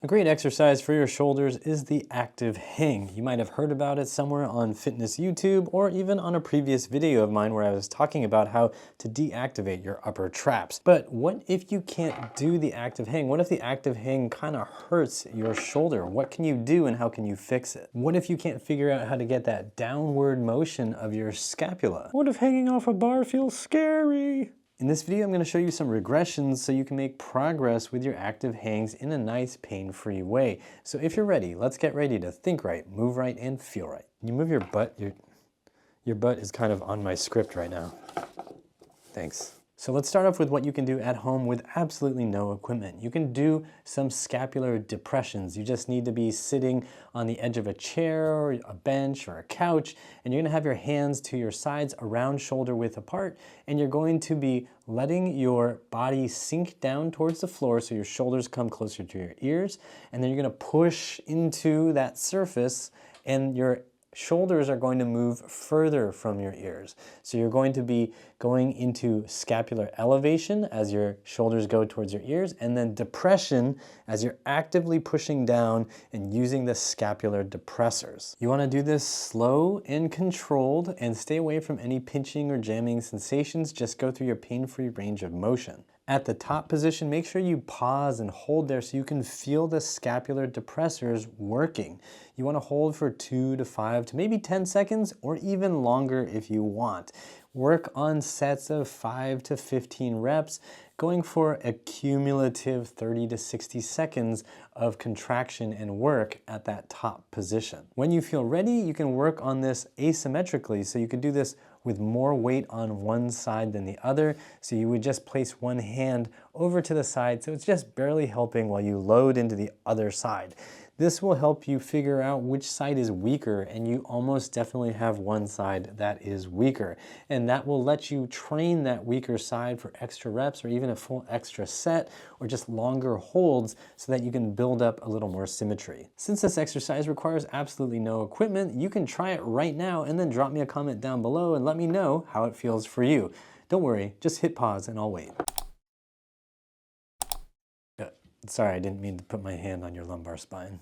A great exercise for your shoulders is the active hang. You might have heard about it somewhere on fitness YouTube or even on a previous video of mine where I was talking about how to deactivate your upper traps. But what if you can't do the active hang? What if the active hang kind of hurts your shoulder? What can you do and how can you fix it? What if you can't figure out how to get that downward motion of your scapula? What if hanging off a bar feels scary? In this video, I'm going to show you some regressions so you can make progress with your active hangs in a nice pain-free way. So if you're ready, let's get ready to think right, move right, and feel right. Can you move your butt? Your butt is kind of on my script right now. Thanks. So let's start off with what you can do at home with absolutely no equipment. You can do some scapular depressions. You just need to be sitting on the edge of a chair or a bench or a couch, and you're gonna have your hands to your sides around shoulder width apart, and you're going to be letting your body sink down towards the floor so your shoulders come closer to your ears, and then you're gonna push into that surface and your shoulders are going to move further from your ears. So you're going to be going into scapular elevation as your shoulders go towards your ears, and then depression as you're actively pushing down and using the scapular depressors. You want to do this slow and controlled and stay away from any pinching or jamming sensations. Just go through your pain-free range of motion. At the top position, make sure you pause and hold there so you can feel the scapular depressors working. You want to hold for 2 to 5 to maybe 10 seconds or even longer if you want. Work on sets of 5 to 15 reps, going for a cumulative 30 to 60 seconds of contraction and work at that top position. When you feel ready, you can work on this asymmetrically, so you could do this with more weight on one side than the other. So you would just place one hand over to the side, so it's just barely helping while you load into the other side. This will help you figure out which side is weaker, and you almost definitely have one side that is weaker. And that will let you train that weaker side for extra reps or even a full extra set or just longer holds so that you can build up a little more symmetry. Since this exercise requires absolutely no equipment, you can try it right now and then drop me a comment down below and let me know how it feels for you. Don't worry, just hit pause and I'll wait. Sorry, I didn't mean to put my hand on your lumbar spine.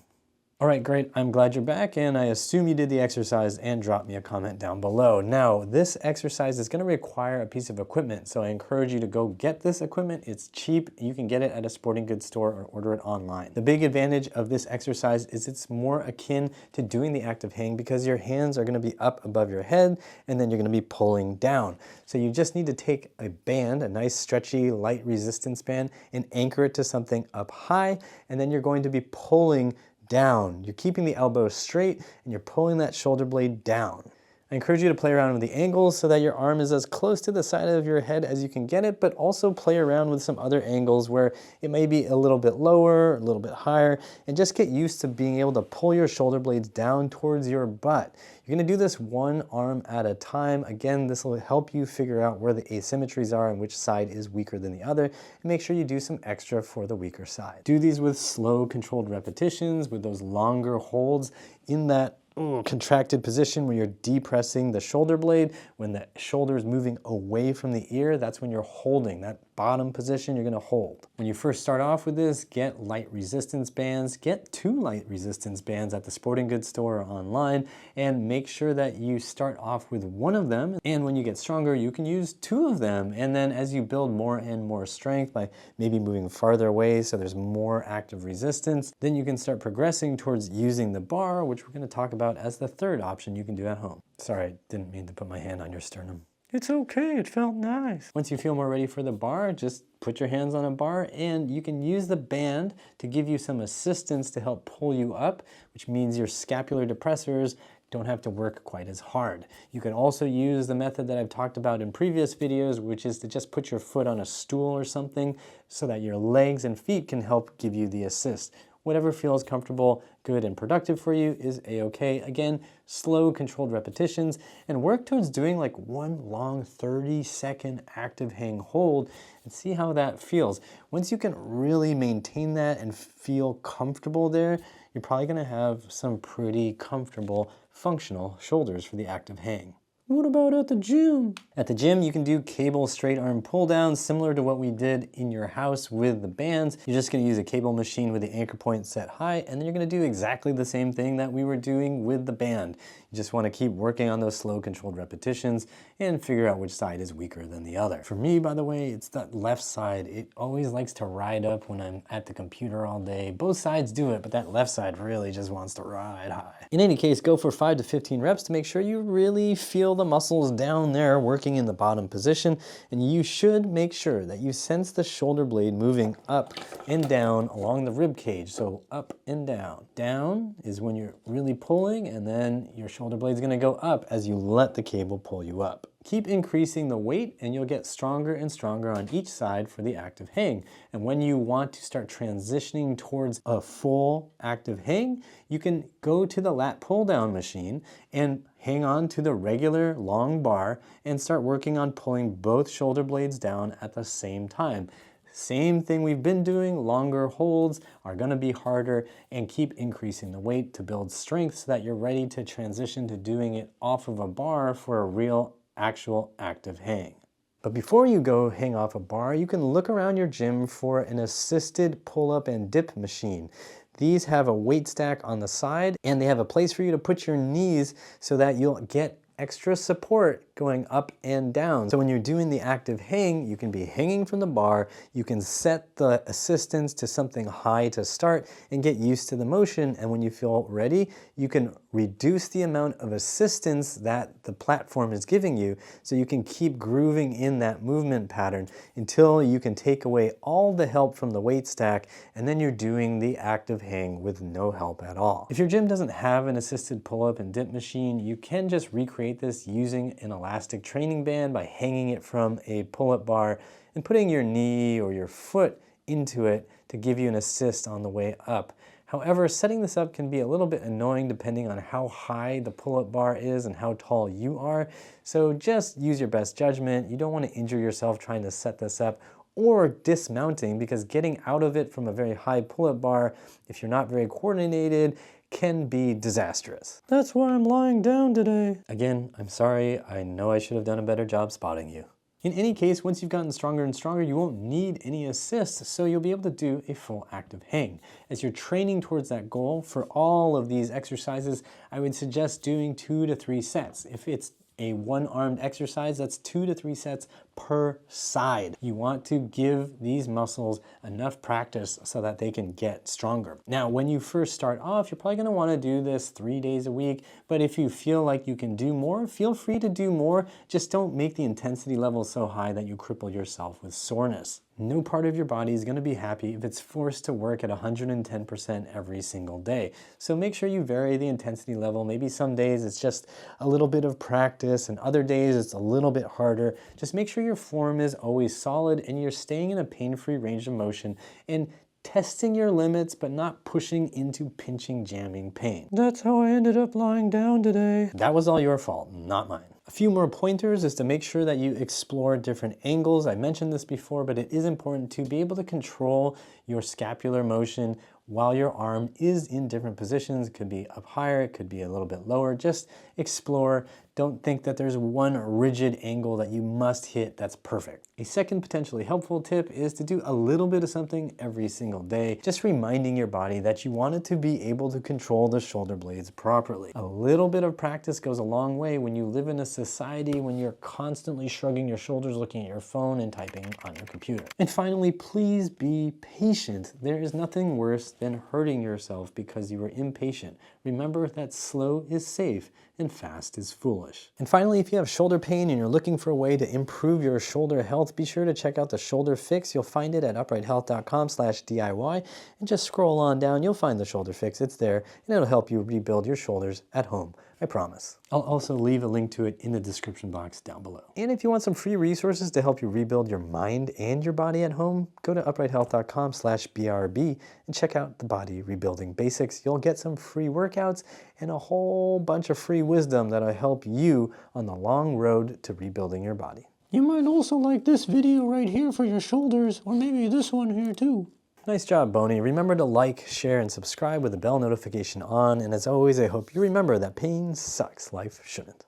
All right, great. I'm glad you're back, and I assume you did the exercise and dropped me a comment down below. Now, this exercise is going to require a piece of equipment, so I encourage you to go get this equipment. It's cheap. You can get it at a sporting goods store or order it online. The big advantage of this exercise is it's more akin to doing the active hang because your hands are going to be up above your head, and then you're going to be pulling down. So you just need to take a band, a nice stretchy light resistance band, and anchor it to something up high, and then you're going to be pulling down. You're keeping the elbow straight and you're pulling that shoulder blade down. I encourage you to play around with the angles so that your arm is as close to the side of your head as you can get it, but also play around with some other angles where it may be a little bit lower, a little bit higher, and just get used to being able to pull your shoulder blades down towards your butt. You're going to do this one arm at a time. Again, this will help you figure out where the asymmetries are and which side is weaker than the other, and make sure you do some extra for the weaker side. Do these with slow, controlled repetitions, with those longer holds in that contracted position where you're depressing the shoulder blade. When the shoulder is moving away from the ear, that's when you're holding. That bottom position, you're gonna hold. When you first start off with this, get light resistance bands. Get 2 light resistance bands at the sporting goods store or online, and make sure that you start off with one of them. And when you get stronger, you can use 2 of them. And then as you build more and more strength by maybe moving farther away so there's more active resistance, then you can start progressing towards using the bar, which we're gonna talk about as the third option you can do at home. Sorry, didn't mean to put my hand on your sternum. It's okay, it felt nice. Once you feel more ready for the bar, just put your hands on a bar and you can use the band to give you some assistance to help pull you up, which means your scapular depressors don't have to work quite as hard. You can also use the method that I've talked about in previous videos, which is to just put your foot on a stool or something so that your legs and feet can help give you the assist. Whatever feels comfortable, good, and productive for you is a-okay. Again, slow, controlled repetitions, and work towards doing like one long 30-second active hang hold and see how that feels. Once you can really maintain that and feel comfortable there, you're probably gonna have some pretty comfortable functional shoulders for the active hang. What about at the gym? At the gym, you can do cable straight arm pull downs similar to what we did in your house with the bands. You're just gonna use a cable machine with the anchor point set high, and then you're gonna do exactly the same thing that we were doing with the band. You just wanna keep working on those slow controlled repetitions and figure out which side is weaker than the other. For me, by the way, it's that left side. It always likes to ride up when I'm at the computer all day. Both sides do it, but that left side really just wants to ride high. In any case, go for 5 to 15 reps to make sure you really feel the muscles down there working in the bottom position, and you should make sure that you sense the shoulder blade moving up and down along the rib cage. So up and down. Down is when you're really pulling, and then your shoulder blade's gonna go up as you let the cable pull you up. Keep increasing the weight and you'll get stronger and stronger on each side for the active hang. And when you want to start transitioning towards a full active hang, you can go to the lat pull down machine and hang on to the regular long bar and start working on pulling both shoulder blades down at the same time. Same thing we've been doing, longer holds are gonna be harder, and keep increasing the weight to build strength so that you're ready to transition to doing it off of a bar for a real actual active hang. But before you go hang off a bar, you can look around your gym for an assisted pull-up and dip machine. These have a weight stack on the side, and they have a place for you to put your knees so that you'll get extra support going up and down. So when you're doing the active hang, you can be hanging from the bar, you can set the assistance to something high to start and get used to the motion, and when you feel ready, you can reduce the amount of assistance that the platform is giving you so you can keep grooving in that movement pattern until you can take away all the help from the weight stack, and then you're doing the active hang with no help at all. If your gym doesn't have an assisted pull-up and dip machine, you can just recreate this using an elastic training band by hanging it from a pull-up bar and putting your knee or your foot into it to give you an assist on the way up. However, setting this up can be a little bit annoying depending on how high the pull-up bar is and how tall you are. So just use your best judgment. You don't want to injure yourself trying to set this up or dismounting, because getting out of it from a very high pull-up bar, if you're not very coordinated, can be disastrous. That's why I'm lying down today. Again, I'm sorry. I know I should have done a better job spotting you. In any case, once you've gotten stronger and stronger, you won't need any assist, so you'll be able to do a full active hang. As you're training towards that goal, for all of these exercises, I would suggest doing 2 to 3 sets. If it's a one-armed exercise, that's 2 to 3 sets per side. You want to give these muscles enough practice so that they can get stronger. Now, when you first start off, you're probably gonna wanna do this 3 days a week, but if you feel like you can do more, feel free to do more. Just don't make the intensity level so high that you cripple yourself with soreness. No part of your body is gonna be happy if it's forced to work at 110% every single day. So make sure you vary the intensity level. Maybe some days it's just a little bit of practice and other days it's a little bit harder. Just make sure your form is always solid and you're staying in a pain-free range of motion and testing your limits, but not pushing into pinching, jamming pain. That's how I ended up lying down today. That was all your fault, not mine. A few more pointers is to make sure that you explore different angles. I mentioned this before, but it is important to be able to control your scapular motion while your arm is in different positions. It could be up higher, it could be a little bit lower. Just explore. Don't think that there's one rigid angle that you must hit that's perfect. A second potentially helpful tip is to do a little bit of something every single day, just reminding your body that you want it to be able to control the shoulder blades properly. A little bit of practice goes a long way when you live in a society when you're constantly shrugging your shoulders, looking at your phone and typing on your computer. And finally, please be patient. There is nothing worse than hurting yourself because you are impatient. Remember that slow is safe and fast is foolish. And finally, if you have shoulder pain and you're looking for a way to improve your shoulder health, be sure to check out the Shoulder Fix. You'll find it at uprighthealth.com/DIY, and just scroll on down, you'll find the Shoulder Fix. It's there, and it'll help you rebuild your shoulders at home. I promise. I'll also leave a link to it in the description box down below. And if you want some free resources to help you rebuild your mind and your body at home, go to uprighthealth.com/BRB and check out the Body Rebuilding Basics. You'll get some free workouts and a whole bunch of free wisdom that'll help you on the long road to rebuilding your body. You might also like this video right here for your shoulders, or maybe this one here too. Nice job, Boney. Remember to like, share, and subscribe with the bell notification on. And as always, I hope you remember that pain sucks. Life shouldn't.